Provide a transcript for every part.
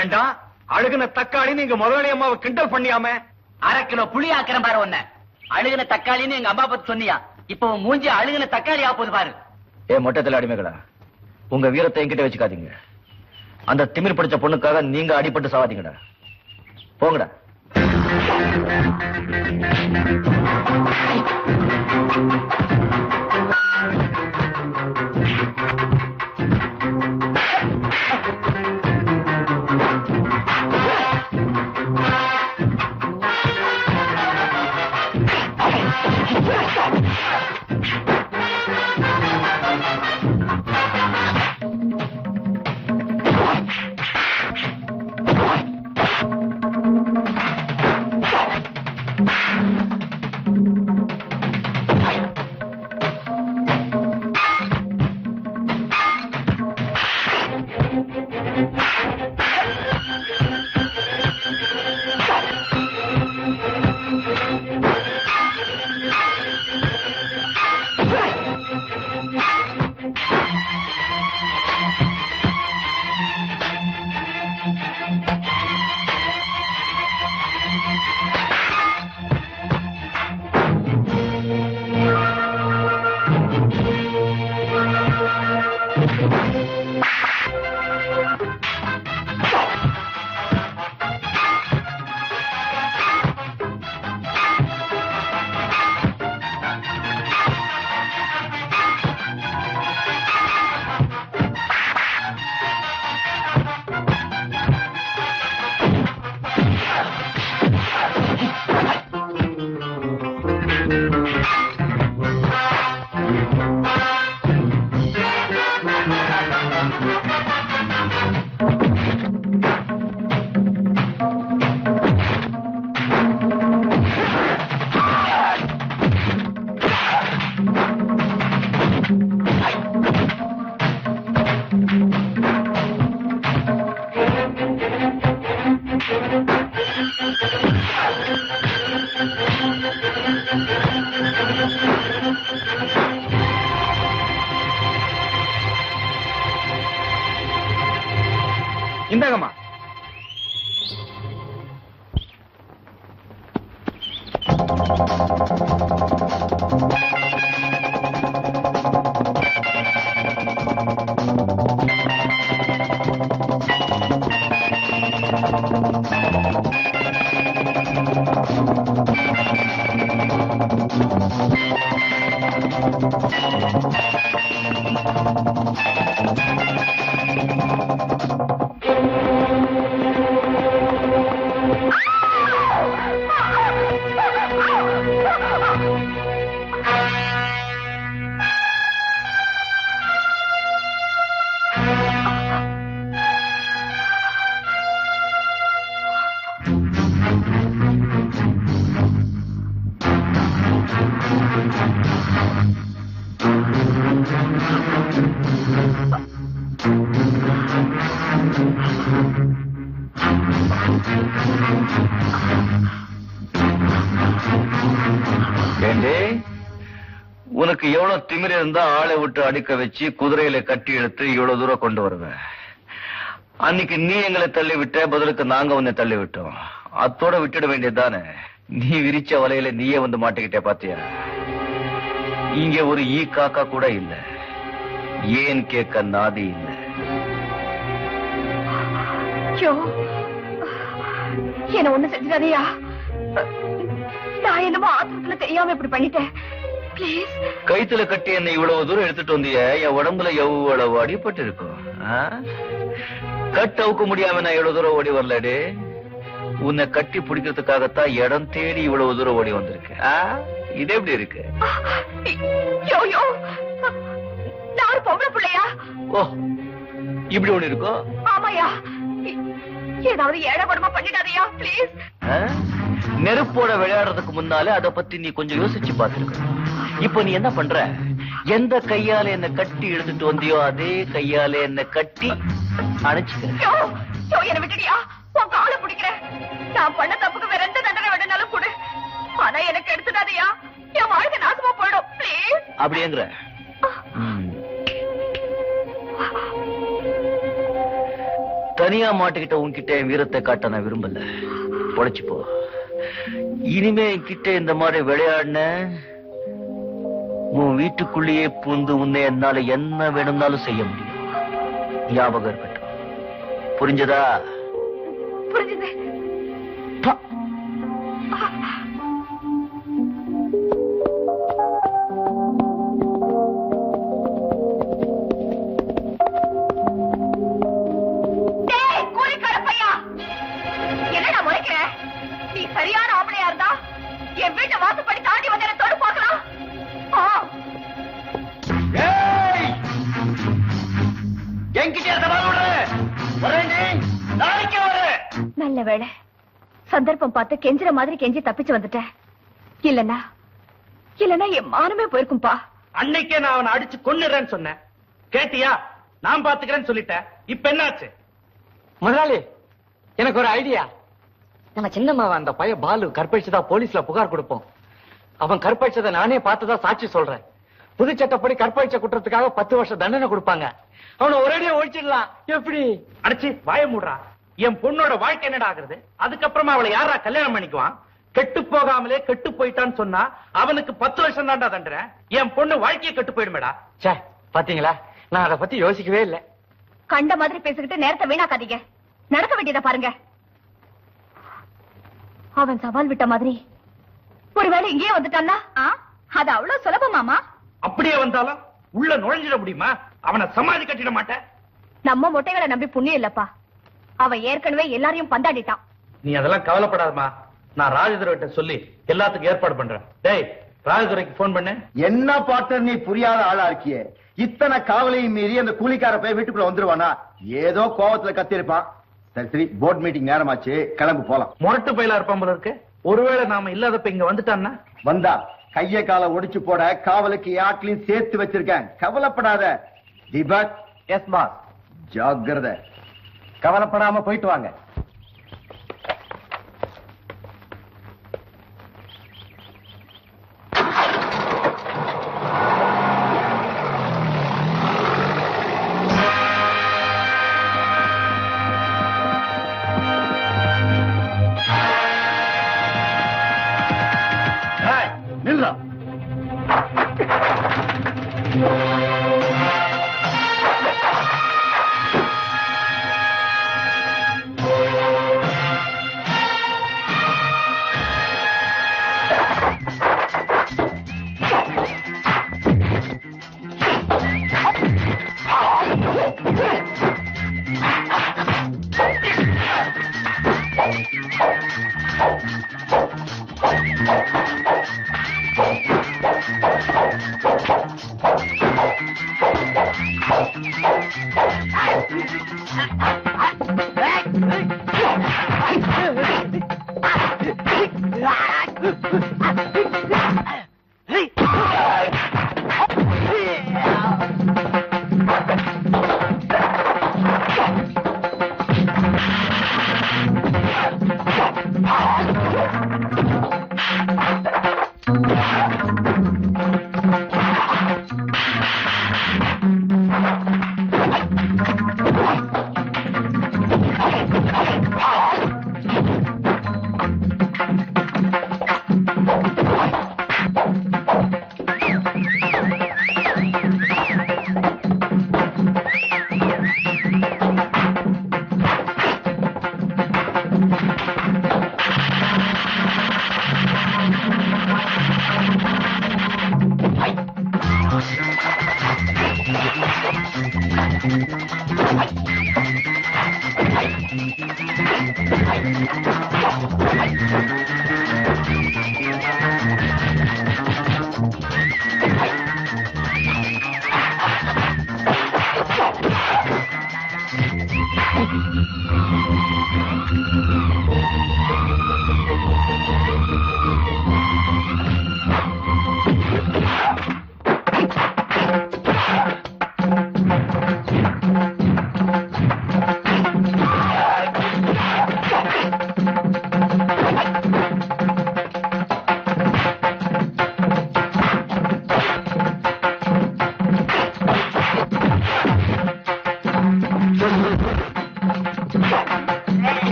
ஏண்டா அழுகுன தக்காளி நீங்க முதலாளி அம்மாவை கிண்டல் பண்ணியாம 1/2 கிலோ புளி ஆக்கிறேன் பாரு ஒன்ன. அழுகுன தக்காளின்னு எங்க அம்மா பத்தி சொன்னியா? இப்ப மூஞ்சி அழுகுன தக்காளி ஆப்போது பாரு. மொட்டத்தில் அடிமைகளா, உங்க வீரத்தை என்கிட்ட வச்சுக்காதீங்க. அந்த திமிர் படிச்ச பொண்ணுக்காக நீங்க அடிபட்டு சாவாதீங்கடா. போங்கடா. இந்தாங்கம்மா. உனக்கு எவ்வளவு திமிர் இருந்தா ஆளை விட்டு அடிக்க வச்சு குதிரையில கட்டி எடுத்து இவ்வளவு தூரம் கொண்டு வருவேன். அன்னைக்கு நீ எங்களை தள்ளி விட்ட, பதிலுக்கு நாங்க உன்னை தள்ளி விட்டோம். அத்தோட விட்டுட வேண்டியதுதானே. நீ விரிச்ச வலையில நீயே வந்து மாட்டிக்கிட்டே பாத்தியா? இங்க ஒரு ஈ காக்கா கூட இல்ல, ஏன் கேட்க நாதி இல்ல. என்ன ஒண்ணு செஞ்சிடாதயா. நான் என்னமோ ஆத்திரத்துல தெரியாம இப்படி பண்ணிட்டேன். கைத்துல கட்டி என்ன இவ்வளவு தூரம் எடுத்துட்டு வந்திய, என் உடம்புல எவ்வளவு அடிபட்டு இருக்கும். கட் அவுக்க முடியாம நான் எவ்வளவு தூரம் ஓடி வரலடே. உன்னை கட்டி பிடிக்கிறதுக்காகத்தான் இடம் தேடி இவ்வளவு தூரம் ஓடி வந்திருக்கு. இது எப்படி இருக்கு? நான் பொம்பளை பிள்ளையா? ஓ, இப்படி ஒண்ணு இருக்கோ? ஆமாயா. ஏதாவது ஏழப்படமா பண்ணிடாதயா பிளீஸ். நெருப்போட விளையாடுறதுக்கு முன்னாலே அத பத்தி நீ கொஞ்சம் யோசிச்சு பாத்துருக்க. இப்ப நீ என்ன பண்ற? எந்த கையால என்ன கட்டி எடுத்துட்டு வந்தியோ அதே கையால என்ன கட்டி அணைச்சுக்க. என்ன விட்டுடியா? உன் காலை பிடிக்கிறேன். நான் பண்ண தப்புக்கு வேற எந்த தண்டனை வேணும்னாலும் கொடு. ஆனா எனக்கு எடுத்துடாதயா. என் வாழ்க்கை நாசமா போயிடும் பிளீஸ். அப்படிங்கிற தனியா மாட்டிக்கிட்ட உன்கிட்ட என் வீரத்தை காட்ட நான் விரும்பல. பொழைச்சு போ. இனிமே என்கிட்ட இந்த மாதிரி விளையாடின உன் வீட்டுக்குள்ளேயே பூந்து உன்னை என்னால என்ன வேணும்னாலும் செய்ய முடியும். ஞாபகம் இருக்கட்டும். புரிஞ்சதா? புரிஞ்சது. சரியான ஆம்பளையா இருந்தா என் வீட்டு வாசப்படி தாண்டி வந்து என்ன தொடு பார்க்கலாம். நல்ல வேளை சந்தர்ப்பம் பார்த்து கெஞ்சுற மாதிரி கெஞ்சி தப்பிச்சு வந்துட்டேன். இல்லன்னா என் மானமே போயிருக்கும்பா. அன்னைக்கே நான் அவனை அடிச்சு கொன்னுறேன்னு சொன்னேன். கேட்டியா? நான் பாத்துக்கிறேன்னு சொல்லிட்டேன். இப்ப என்னாச்சு? முதலாளி, எனக்கு ஒரு ஐடியா. நம்ம சின்னம்மாவை அந்த பையன் பாலு கற்பழிச்சதா போலீஸ்ல புகார் கொடுப்போம். அவன் கற்பழிச்சதை நானே பார்த்ததா சாட்சி சொல்றேன். புது சட்டப்படி கற்பழிச்ச குற்றத்துக்காக 10 வருஷம் தண்டனை கொடுப்பாங்க. அவனை ஒரேடியா ஒழிச்சிடலாம். எப்படி? அடிச்சு வாய மூடுறா. என் பொண்ணோட வாழ்க்கை என்னடா ஆகுறது? அதுக்கப்புறமா அவளை யாரா கல்யாணம் பண்ணிக்குவான்? கெட்டு போகாமலே கெட்டு போயிட்டான்னு சொன்னா அவனுக்கு 10 வருஷம் தான்டா தண்டனை. என் பொண்ணு வாழ்க்கையை கெட்டு போயிடுமேடா. சே, பாத்தீங்களா, நான் அதை பத்தி யோசிக்கவே இல்லை. கண்ட மாதிரி பேசிக்கிட்டு நேரத்தை வீணாக்காதீங்க. நடக்க வேண்டியதா பாருங்க. அவன் சவால் விட்ட மாதிரி ஒருவேளை இங்கேயே வந்துட்டான்னா அது அவ்வளவு சுலபமாமா? அப்படியே வந்தாலும் உள்ள நுழைஞ்சிட முடியுமா? அவனை சமாதி கட்டிட மாட்டேன். நம்ம மொட்டைகளை நம்பி புண்ணியம் இல்லப்பா. அவன் ஏற்கனவே எல்லாரையும் பந்தாடிட்டான். நீ அதெல்லாம் கவலைப்படாதமா. நான் ராஜதுரைகிட்ட சொல்லி எல்லாத்துக்கும் ஏற்பாடு பண்றேன். டேய், ராஜதுரைக்கு போன் பண்ணு. என்ன பார்ட்னர், நீ புரியாத ஆளா இருக்கியே. இத்தனை காவலையும் மீறி அந்த கூலிக்கார போய் வீட்டுக்குள்ள வந்துருவானா? ஏதோ கோவத்துல கத்திருப்பான். சரி சரி, போர்ட் மீட்டிங் நேரமாச்சு, கிளம்பு போலாம். முரட்டு பயிலா இருப்பான் போல இருக்கு. ஒருவேளை நாம இல்லாதப்ப இங்க வந்துட்டான்னா? வந்தா கைய கால ஒடிச்சு போட காவலுக்கு யாட்லையும் சேர்த்து வச்சிருக்கேன். கவலைப்படாத. தீபக். Yes boss. ஜாக்கிரதை. கவலைப்படாம போயிட்டு வாங்க.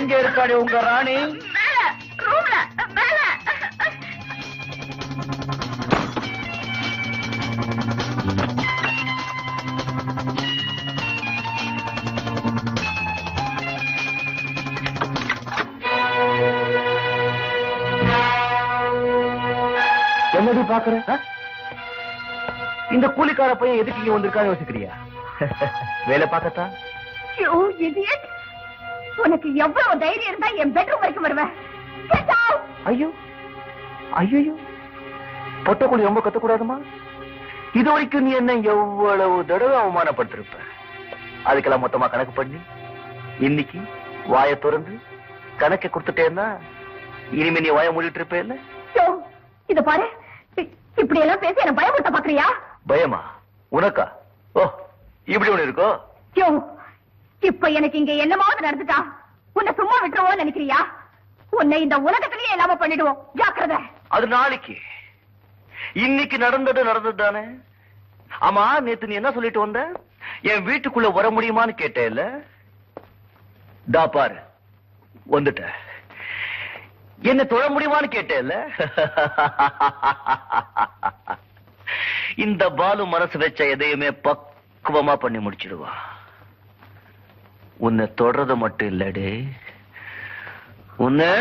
எங்க இருக்காடி உங்க ராணி? மேல ரூம்ல மேல. என்னடி பாக்குற? இந்த கூலிக்கார பையன் எதுக்கு இங்க வந்திருக்கான்னு யோசிக்கிறியா? வேலை பார்க்கத்தான். You idiot! உனக்கு எவ்வளவு தைரியம் இருந்தா என் பெட்ரூம் வரைக்கும் வருவேன்? Get out! ஐயோ ஐயோ, பொட்டக்குழி ரொம்ப கத்தக்கூடாதுமா. இது வரைக்கும் நீ என்ன எவ்வளவு தடவை அவமானப்பட்டிருப்ப. அதுக்கெல்லாம் மொத்தமா கணக்கு பண்ணி இன்னைக்கு வாயை திறந்து கணக்கை கொடுத்துட்டேன்னா இனிமே நீ வாயை மூடிட்டு இருப்ப இல்ல? இத பாரு, இப்படி எல்லாம் பேசி என்ன பயமுறுத்த பாக்குறியா? பயமா உனக்கா? ஓ, இப்படி ஒண்ணு இருக்கோ? இப்ப எனக்கு இங்க என்னமாவது நடந்துட்டா உன்னை சும்மா விட்டுருவோம் நினைக்கிறியா? உன்னை இந்த உலகத்திலேயே இல்லாம பண்ணிடுவோம், ஜாக்கிரதை. அது நாளைக்கு. இன்னைக்கு நடந்தது தானே. ஆமா, நேத்து நீ என்ன சொல்லிட்டு வந்த? என் வீட்டுக்குள்ள வர முடியுமான்னு கேட்டேல்ல? தா பாரு வந்துட்ட. என்ன தொழ முடியுமான்னு கேட்டேல்ல? இந்த பாலு மனசு வச்ச எதையுமே பக்குவமா பண்ணி முடிச்சிடுவா. உன்னை தொடறது மட்டும் இல்லடே, உன்னை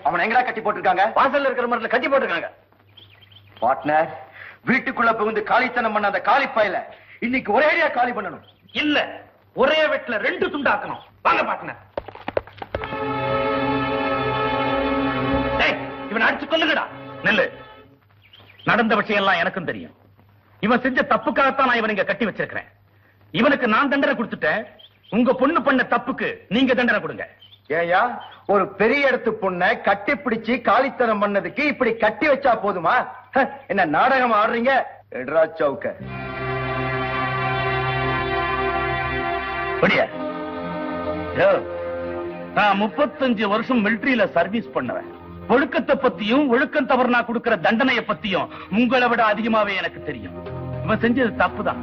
அவனை எங்கடா கட்டி போட்டிருக்காங்க? வாசல்ல இருக்கிற மரத்துல கட்டி போட்டிருக்காங்க. பார்ட்னர், வீட்டுக்குள்ள புகுந்து காலித்தனம் பண்ண அந்த காலிப்பாயில இன்னைக்கு ஒரேடியா காலி பண்ணணும். இல்ல, ஒரே வெட்டுல 2 துண்டாக்கணும். வாங்க பார்ட்னர். இவன் அடிச்சு கொல்லுங்கடா. நெல்லு. நடந்த விஷயம் எல்லாம் எனக்கும் தெரியும். இவன் செஞ்ச தப்புக்காகத்தான் நான் இவன் இங்க கட்டி வச்சிருக்கிறேன். இவனுக்கு நான் தண்டனை கொடுத்துட்டேன். உங்க பொண்ணு பண்ண தப்புக்கு நீங்க தண்டனை கொடுங்க. ஏயா, ஒரு பெரிய இடத்து பொண்ணை கட்டி பிடிச்சு காலித்தனம் பண்ணதுக்கு இப்படி கட்டி வச்சா போதுமா? என்ன நாடகம் ஆடுறீங்க? எட்ரா சவுக்க. நான் 35 வருஷம் மிலிட்டரியில சர்வீஸ் பண்ணுவேன். ஒழுக்கத்தை பத்தியும் ஒழுக்கம் தவறுனா கொடுக்கிற தண்டனையை பத்தியும் உங்களை விட அதிகமாவே எனக்கு தெரியும். இவன் செஞ்சது தப்புதான்.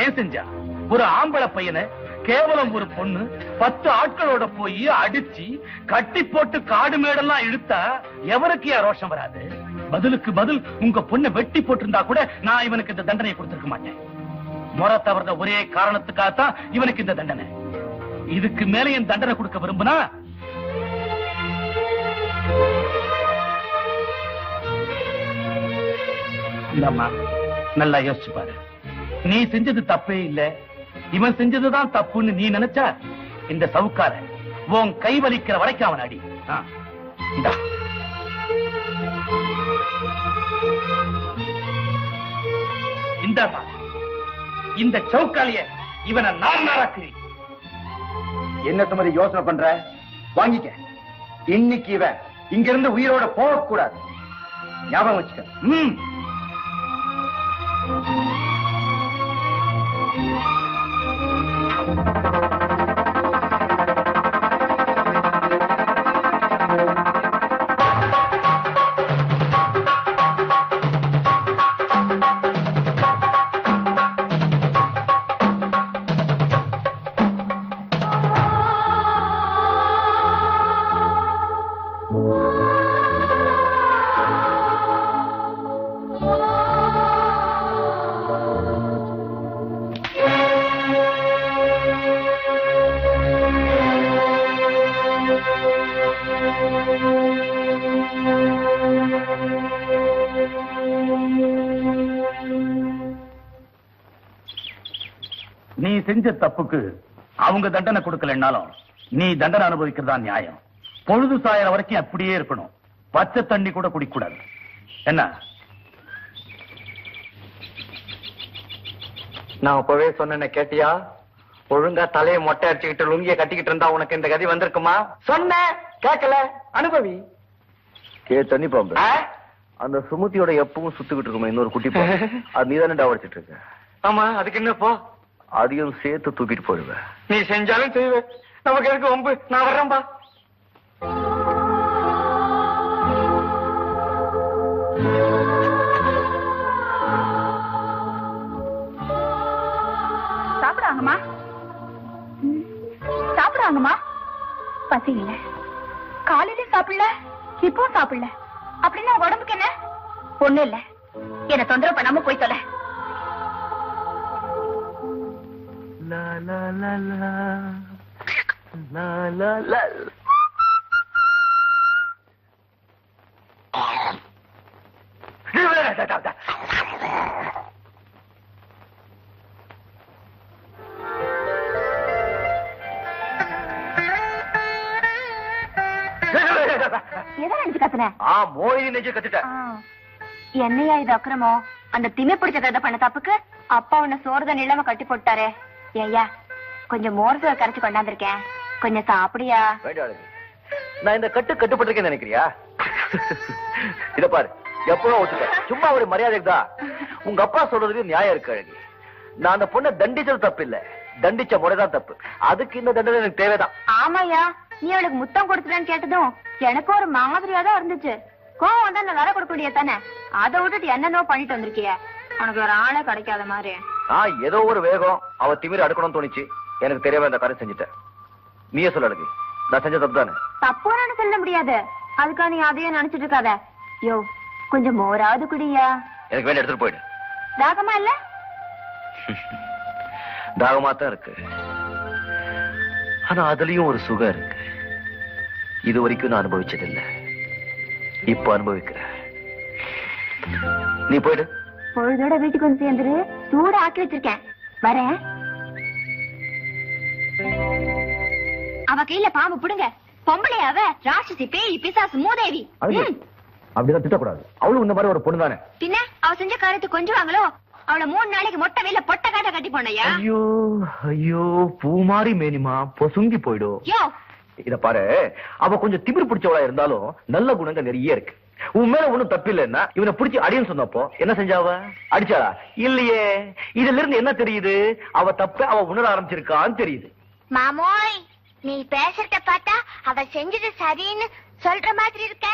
ஏன் செஞ்சா? ஒரு ஆம்பளை பையனை கேவலம் ஒரு பொண்ணு 10 ஆட்களோட போய் அடிச்சு கட்டி போட்டு காடு மேடெல்லாம் இழுத்தா எவருக்கு ரோஷம் வராது? பதிலுக்கு பதில் உங்க பொண்ணை வெட்டி போட்டிருந்தா கூட நான் இவனுக்கு இந்த தண்டனை கொடுத்திருக்க மாட்டேன். முறை தவறுத ஒரே காரணத்துக்காகத்தான் இவனுக்கு இந்த தண்டனை. இதுக்கு மேல என் தண்டனை கொடுக்க விரும்புனா இல்லம்மா, நல்லா யோசிச்சு பாரு. நீ செஞ்சது தப்பே இல்ல, இவன் செஞ்சதுதான் தப்புன்னு நீ நினைச்சா இந்த சவுக்கார உன் கை வலிக்கிற வரைக்கும் அவன் அடி. இந்த சவுக்காலிய இவனை நாராக்கிறேன். என்ன சுமதி யோசனை பண்ற? வாங்கிக்க. இன்னைக்கு இவன் இங்க இருந்து உயிரோட போகக்கூடாது. ஞாபகம் வச்சுக்க. நீ செஞ்ச தப்புக்கு அவங்க தண்டனை கொடுக்கலன்னாலும் நீ தண்டனை அனுபவிக்கிறதா நியாயம். பொழுது சாயற வரைக்கும் அப்படியே இருக்கணும். பச்சை தண்ணி கூட குடிக்கூடாது. என்ன? நான் அப்பவே சொன்ன கேட்டியா? ஒழுங்கா தலையை மொட்டை அடிச்சுக்கிட்டு லுங்கிய கட்டிக்கிட்டு இருந்தா உனக்கு இந்த கதி வந்திருக்குமா? சொன்ன கேட்கல, அனுபவி. தண்ணி பாம்பு அந்த சுமதியோட எப்பவும் சுத்துக்கிட்டு இருக்குமா இன்னொரு குட்டி பாம்பு, அது நீதானே டாவடிச்சிட்டு இருக்க. ஆமா, அதுக்கு என்ன போ? அதையும் சேர்த்து தூக்கிட்டு போயிடுவேன். நீ செஞ்சாலும் செய்வே, நமக்கு எதுக்கு வம்பு? நான் வர்றேன்பா. சாப்பிடுவாங்கம்மா, சாப்பிடுவாங்கம்மா. பசி இல்ல, காலையில சாப்பிடல, இப்பவும் சாப்பிடல. அப்படின்னா உடம்புக்கு என்ன? ஒண்ணு இல்ல, என்ன தொந்தரவு பண்ணாம போய் தொலை. எதை நினைச்சு கத்துன? மோயினி நெஞ்சு கத்துட்ட. என்னையா இது அக்கிரமோ? அந்த திமி பிடிச்ச கதை பண்ண தப்புக்கு அப்பா உன்னை சோறுதான் இல்லாம கட்டி போட்டாரு. ஏய்யா, கொஞ்சம் மோர் சோறு கரைச்சு கொண்டாந்துருக்கேன், கொஞ்சம் சாப்பிடியா? நான் இந்த கட்டுப்பட்டிருக்கேன்னு நினைக்கிறியா? இத பாரு, எப்பவும் ஒத்துக்க, சும்மா ஒரு மரியாதைக்கு தான். உங்க அப்பா சொல்றதுக்கு நியாயம் இருக்கு அழகி. நான் அந்த பொண்ணை தண்டிச்சது தப்பு இல்ல, தண்டிச்ச முறைதான் தப்பு. அதுக்கு இந்த தண்டனை எனக்கு தேவைதான். ஆமாயா, நீ அவளுக்கு முத்தம் கொடுத்துட்டான்னு கேட்டதும் எனக்கு ஒரு மாதிரியா தான் இருந்துச்சு. கோவம் வந்தா நான் வர கொடுக்க முடியாது தானே? அதை விட்டுட்டு என்னென்னோ பண்ணிட்டு வந்திருக்கிய. உனக்கு ஒரு ஆளே கிடைக்காத மாதிரி. ஏதோ ஒரு வேகம் அவ திமிர அடுக்கணும்னு தோணிச்சு. எனக்கு தெரியவே இந்த காரியம் செஞ்சுட்டேன். நீயே சொல்ல அழகி, நான் செஞ்ச தப்பு தானே? தப்புன்னு சொல்ல முடியாது, அதுக்கா நீ அதையும் நினைச்சிட்டு இருக்காத. யோ, கொஞ்சம் மோராவது குடியா. எனக்கு வேண்டிய எடுத்துட்டு போயிடு. தாகமா இல்ல? தாகமா தான் இருக்கு, ஆனா அதுலயும் ஒரு சுகம் இருக்கு. இது வரைக்கும் நான் அனுபவிச்சதில்லை, இப்ப அனுபவிக்கிறேன். நீ போயிடு. பொழுதோட வீட்டுக்கு வந்து சேர்ந்துரு, சூட ஆக்கி வச்சிருக்கேன், வரேன். அவ கையில பாம்பு புடுங்க. பொம்பளை அவ, ராட்சசி, பேய், பிசாசு, மூதேவி. அப்படிதான் திட்டக்கூடாது. அவளும் இந்த மாதிரி ஒரு பொண்ணு தானே. பின்ன அவ செஞ்ச காரியத்தை கொஞ்சுவாங்களோ? அவளை 3 நாளைக்கு மொட்டை வெயில பொட்ட காட்ட கட்டி போனையா? ஐயோ ஐயோ, பூ மாறி மேனிமா பொசுங்கி போயிடும். யோ, இத பாரு, அவ கொஞ்சம் திமிர் பிடிச்சவளா இருந்தாலும் நல்ல குணங்கள் நிறைய இருக்கு. உன் மேல ஒண்ணும் தப்பு இல்லைன்னா இவனை பிடிச்சி அடின்னு சொன்னப்போ என்ன செஞ்சாவ? அடிச்சாளா? இல்லையே. இதுல இருந்து என்ன தெரியுது? அவ தப்ப அவ உணர ஆரம்பிச்சிருக்கான்னு தெரியுது. மாமோய், நீ பேசுறத பார்த்தா அவ செஞ்சது சரின்னு சொல்ற மாதிரி இருக்க.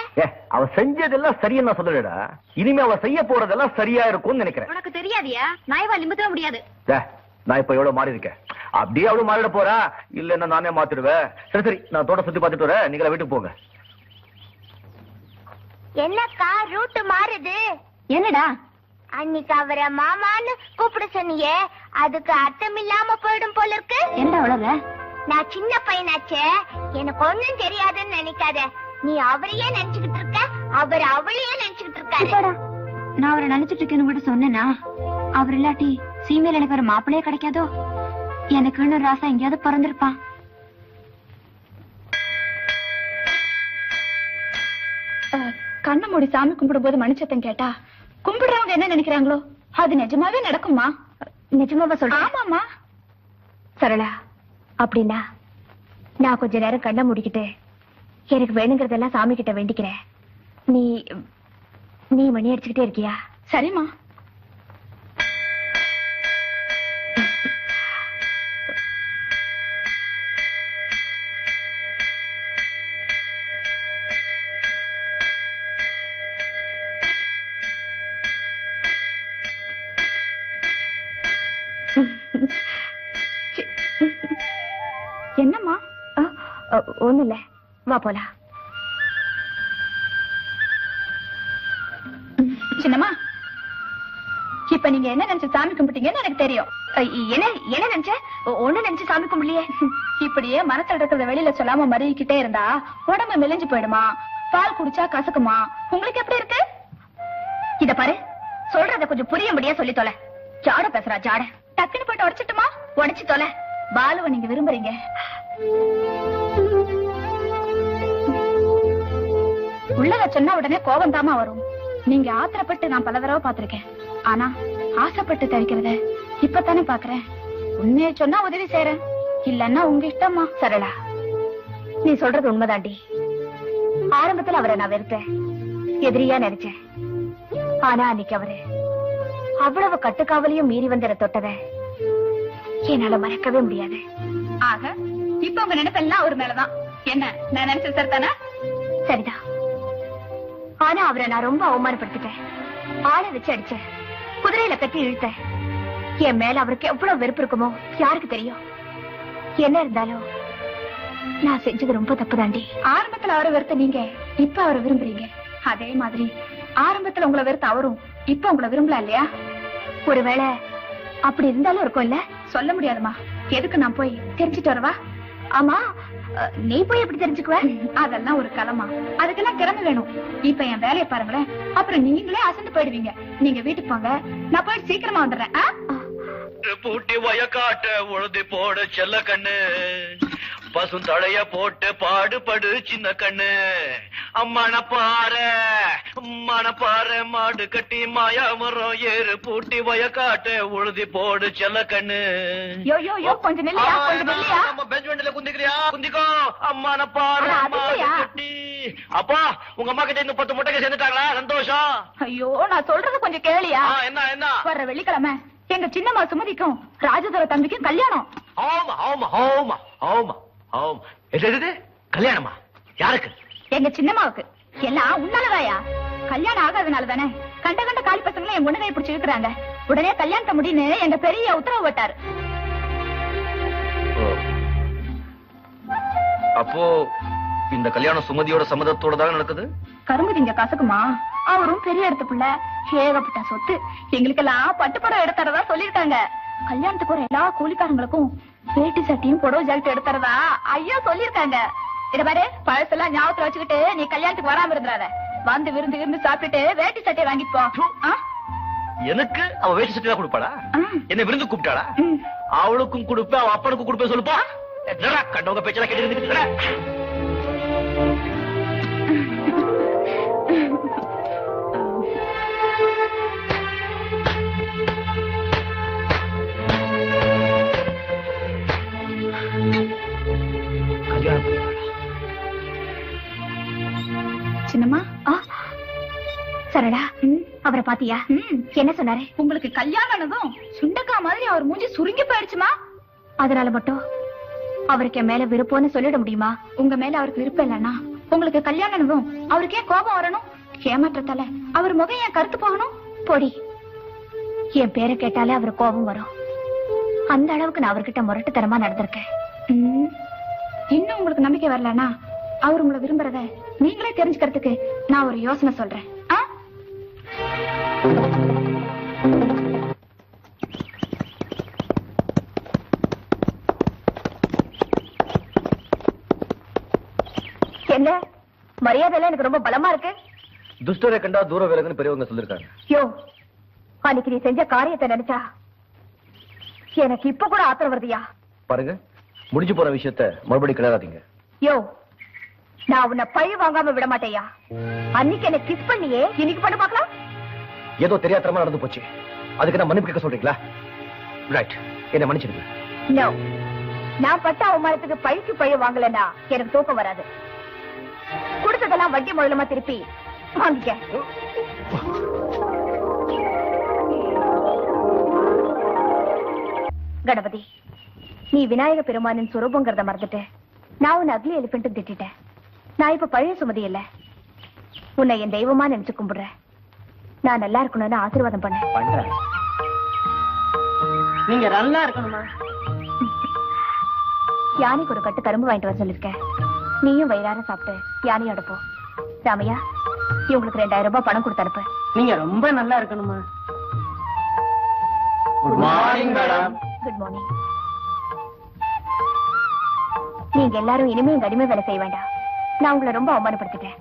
அவ செஞ்சதெல்லாம் சரின்னு நான் சொல்லலடா. இனிமே அவ செய்ய போறதெல்லாம் சரியா இருக்கும்னு நினைக்கிறேன். உனக்கு தெரியாதியா? நாய்வா லிம்புத்தவே முடியாது. நான் இப்ப எவ்வளவு மாறி இருக்கேன், அப்படியே அவ்வளவு மாறிட போறா. இல்லன்னா நானே மாத்திடுவேன். சரி சரி, நான் தோட்ட சுத்தி பார்த்துட்டு வரேன், நீங்களா வீட்டுக்கு போங்க. என்னக்கா ரூட் மாறுது? என்னடா? அன்னைக்கு அவரை மாமான்னு கூப்பிட சொன்னியே, அதுக்கு அர்த்தம் இல்லாம போயிடும் போல இருக்கு. என்ன அவ்வளவு? நான் சின்ன பையனாச்சே, எனக்கு ஒண்ணும் தெரியாதுன்னு நினைக்காத. நீ அவரையே நினைச்சுக்கிட்டு இருக்க, அவர் அவளையே நினைச்சுக்கிட்டு இருக்காரு. நான் அவரை நினைச்சிட்டு இருக்கேன்னு கூட சொன்னேனா? அவர் இல்லாட்டி சீமையில எனக்கு ஒரு மாப்பிள்ளையே கிடைக்காதோ? எனக்குன்னு ராசா எங்கேயாவது பிறந்திருப்பான். கண்ண மூடி சாமி கும்பிடும் போது மனுஷத்தம் கேட்டா கும்பிடுறவங்க என்ன நினைக்கிறாங்களோ அது நிஜமாவே நடக்குமா? நிஜமாவா சொல்ற? ஆமாமா. சரளா, அப்படின்னா நான் கொஞ்ச நேரம் கண்ண மூடிக்கிட்டு எனக்கு வேணுங்கிறதெல்லாம் சாமி கிட்ட வேண்டிக்கிறேன். நீ நீ மணி அடிச்சுக்கிட்டே இருக்கியா? சரிம்மா. என்னம்மா? ஒண்ணு இல்ல, வா போலாம். சின்னம்மா, இப்ப நீங்க என்ன நினைச்சு சாமி கும்பிட்டீங்கன்னு எனக்கு தெரியும். என்ன என்ன நினைச்ச? ஒண்ணு நினைச்சு சாமி கும்பிடலையே. இப்படியே மனசுல இருக்கிறத வெளியில சொல்லாம மறிக்கிட்டே இருந்தா உடம்பு மெலிஞ்சு போயிடுமா, பால் குடிச்சா கசக்குமா. உங்களுக்கு எப்படி இருக்கு? இத பாரு, சொல்றத கொஞ்சம் புரியும்படியா சொல்லி தொலை. ஜாட பேசுறா ஜாட. டக்குன்னு போயிட்டு உடைச்சிட்டுமா? உடைச்சு தொலை. பாலுவை நீங்க விரும்புறீங்க. உள்ளத சொன்னா உடனே கோபம் தாமா வரும். நீங்க ஆத்திரப்பட்டு நான் பல தடவை பாத்திருக்கேன். ஆனா ஆசைப்பட்டு தவிக்கிறத இப்பதானே பாக்குறேன். உண்மையை சொன்னா உதவி செய்யறேன், இல்லன்னா உங்க இஷ்டமா. சரளா, நீ சொல்றது உண்மைதாண்டி. ஆரம்பத்துல அவரை நான் வெறுத்தேன், எதிரியா நினைச்சேன். ஆனா அன்னைக்கு அவரு அவ்வளவு கட்டுக்காவலையும் மீறி வந்த தொட்டத என்னால மறக்கவே முடியாது. ஆக இப்ப உங்க நினைப்பெல்லாம் அவர் மேலதான். என்ன நான் நினைச்சது சரிதானே? சரிதான். ஆனா அவரை நான் ரொம்ப அவமானப்படுத்திட்டேன். ஆளை வச்சு அடிச்சேன், குதிரையில கட்டி இழுத்தேன். என் மேல அவருக்கு எவ்வளவு வெறுப்பு இருக்குமோ யாருக்கு தெரியும். என்ன இருந்தாலும் நான் செஞ்சது ரொம்ப தப்புதாண்டி. ஆரம்பத்துல அவரை வெறுத்த நீங்க இப்ப அவரை விரும்புறீங்க. அதே மாதிரி ஆரம்பத்துல உங்களை வெறுத்த அவரும் இப்ப உங்களை விரும்பல இல்லையா? ஒருவேளை அப்படி இருந்தாலும் இருக்கும் இல்ல? சொல்ல முடியாதுமா. எதுக்கு நான் போய் தெரிஞ்சுட்டு வரவா? ஆமா, நீ போய் எப்படி தெரிஞ்சுக்குவ? அதெல்லாம் ஒரு களமா, அதுக்கெல்லாம் திறமை வேணும். இப்ப என் வேலையை பாருங்களேன், அப்புறம் நீங்களே அசந்து போயிடுவீங்க. நீங்க வீட்டுக்கு போங்க, நான் போயிட்டு சீக்கிரமா வந்துடுறேன். பூட்டி வயக்காட்ட உழுதி போட செல்ல கண்ணு, பசும் தழைய போட்டு பாடுபடு சின்ன கண்ணு. மணப்பாறை மாடு கட்டி மாயா மரம் ஏறு பூட்டி வயக்காட்ட உழுதி போடு செல்ல கண்ணு. யோ யோ யோ, கொஞ்சம் நில்லையா, கொஞ்சம் நில்லையா. பெஞ்ச் வண்டியில குந்திக்கிறியா? குந்திக்கோ. அம்மானப்பாறை மாடு கட்டி. அப்பா, உங்க அம்மா கிட்ட இந்த 10 முட்டைக்கு சேர்ந்துட்டாங்களா? சந்தோஷம். ஐயோ, நான் சொல்றது கொஞ்சம் கேளியா. என்ன வர்ற வெள்ளிக்கிழமை எங்க சின்னம்மா சுமதிக்கும் ராஜதுரை தம்பிக்கும் கல்யாணம். ஆமா ஆமா ஆமா ஆமா ஆமா. எது கல்யாணமா? யாருக்கு? எங்க சின்னம்மாவுக்கு. எல்லாம் உன்னாலதாயா? கல்யாணம் ஆகாதனால தானே கண்ட காலி பசங்களும் என் முன்னகை பிடிச்சி இருக்கிறாங்க. உடனே கல்யாணத்தை முடின்னு எங்க பெரிய உத்தரவு போட்டாரு. அப்போ இந்த கல்யாணம் சுமதியோட சம்மதத்தோட தான் நடக்குது? கரும்பு திங்க கசக்குமா? அவரும் பெரிய இடத்து பிள்ளை, ஏகப்பட்ட சொத்து. எங்களுக்கெல்லாம் பட்டுப்படம் எடுத்துறதா சொல்லிருக்காங்க. கல்யாணத்துக்கு ஒரு எல்லா கூலிக்காரங்களுக்கும் வேட்டி சட்டியும் புடவை ஜாக்கெட் எடுத்துறதா ஐயா சொல்லிருக்காங்க. இத பாரு, பழசெல்லாம் ஞாபகத்துல வச்சுக்கிட்டு நீ கல்யாணத்துக்கு வராம இருந்துறாத. வந்து விருந்து சாப்பிட்டுட்டு வேட்டி சட்டையை வாங்கிட்டு போ. எனக்கு அவ வேட்டி சட்டை தான் கொடுப்பாளா? என்ன விருந்து கூப்பிட்டாளா? அவளுக்கும் கொடுப்பேன், அவ அப்பனுக்கும் கொடுப்பேன். சொல்லுப்பா. கண்டவங்க பேச்செல்லாம் கேட்டு சின்னம்மா. சரடா, அவரை பாத்தியா? என்ன சொன்னாரு? உங்களுக்கு கல்யாணம் சுண்டக்கா மாதிரி அவர் மூஞ்சி சுருங்கி போயிடுச்சுமா. அதனால மட்டும் அவருக்கு என் மேல விருப்பம்னு சொல்லிட முடியுமா? உங்க மேல அவருக்கு விருப்பம் இல்லன்னா உங்களுக்கு கல்யாணம் அவருக்கு ஏன் கோபம் வரணும்? ஏமாற்றத்தால அவர் முகம் ஏன் கருத்து போகணும்? பொடி, என் பேரை கேட்டாலே அவர் கோபம் வரும். அந்த அளவுக்கு நான் அவர்கிட்ட முரட்டுத்தனமா நடந்திருக்கேன். இன்னும் உங்களுக்கு நம்பிக்கை வரலன்னா அவர் உங்களை விரும்புறத நீங்களே தெரிஞ்சுக்கிறதுக்கு நான் ஒரு யோசனை சொல்றேன். என்ன மரியாதை எனக்கு ரொம்ப பலமா இருக்கு. துஷ்டரை கண்டா தூர விலகுன்னு பெரியவங்க சொல்லிருக்காங்க. யோ, அன்னைக்கு நீ செஞ்ச காரியத்தை நினைச்சா எனக்கு இப்ப கூட ஆத்திரம் வருதியா? பாருங்க, முடிஞ்சு போற விஷயத்த மறுபடியும் கிளறாதீங்க. யோ, நான் உன்னை பழி வாங்காம விட மாட்டேயா. அன்னைக்கு என்ன கிஸ் பண்ணியே, இன்னைக்கு பண்ண பாக்கலாம். ஏதோ தெரியாதரமா நடந்து போச்சு, அதுக்கு நான் மன்னிப்பு கேட்க சொல்றீங்களா? ரைட், என்ன மன்னிச்சிருங்க. நோ, நான் பட்ட அவமானத்துக்கு பழிக்கு பழி வாங்கலன்னா எனக்கு தூக்கம் வராது. கொடுத்ததெல்லாம் வட்டி முதலமா திருப்பி வாங்கிக்க. கணபதி, நீ விநாயக பெருமானின் சுரூபங்கிறத மறந்துட்டு நான் உன்னை அக்லி எலிபென்ட் திட்டேன். நான் இப்ப பழைய சுமதி இல்ல, உன்னை என் தெய்வமா நினைச்சு கும்பிடுறேன். நான் நல்லா இருக்கணும்னு ஆசீர்வாதம் பண்றேன். நீங்க நல்லா இருக்கணுமா? யானைக்கு ஒரு கட்டு கரும்பு வாங்கிட்டு வர சொல்லிருக்கேன். நீயும் வயிறார சாப்பிட்டு யானையோட போ. ராமையா, இவங்களுக்கு 2000 ரூபாய் பணம் கொடுத்து அனுப்பு. நீங்க ரொம்ப நல்லா இருக்கணுமா? Good morning madam. Good morning. நீங்க எல்லாரும் இனிமே எங்க அடிமை வேலை செய்ய வேண்டாம். நான் உங்களை ரொம்ப அவமானப்படுத்திட்டேன்,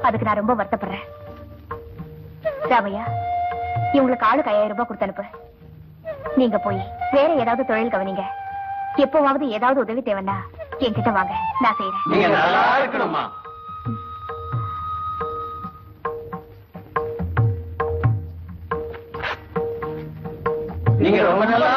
அதுக்கு நான் ரொம்ப வருத்தப்படுறேன். ராமையா, இவங்களுக்கு ஆளுக்கு 5000 ரூபாய் கொடுத்து அனுப்பு. நீங்க போய் வேற ஏதாவது தொழில் கவனிங்க. எப்பவாவது ஏதாவது உதவி தேவைன்னா என்கிட்ட வாங்க, நான் செய்யறேன். நீங்க நல்லா இருக்கணுமா? நீங்க ரொம்ப நல்லா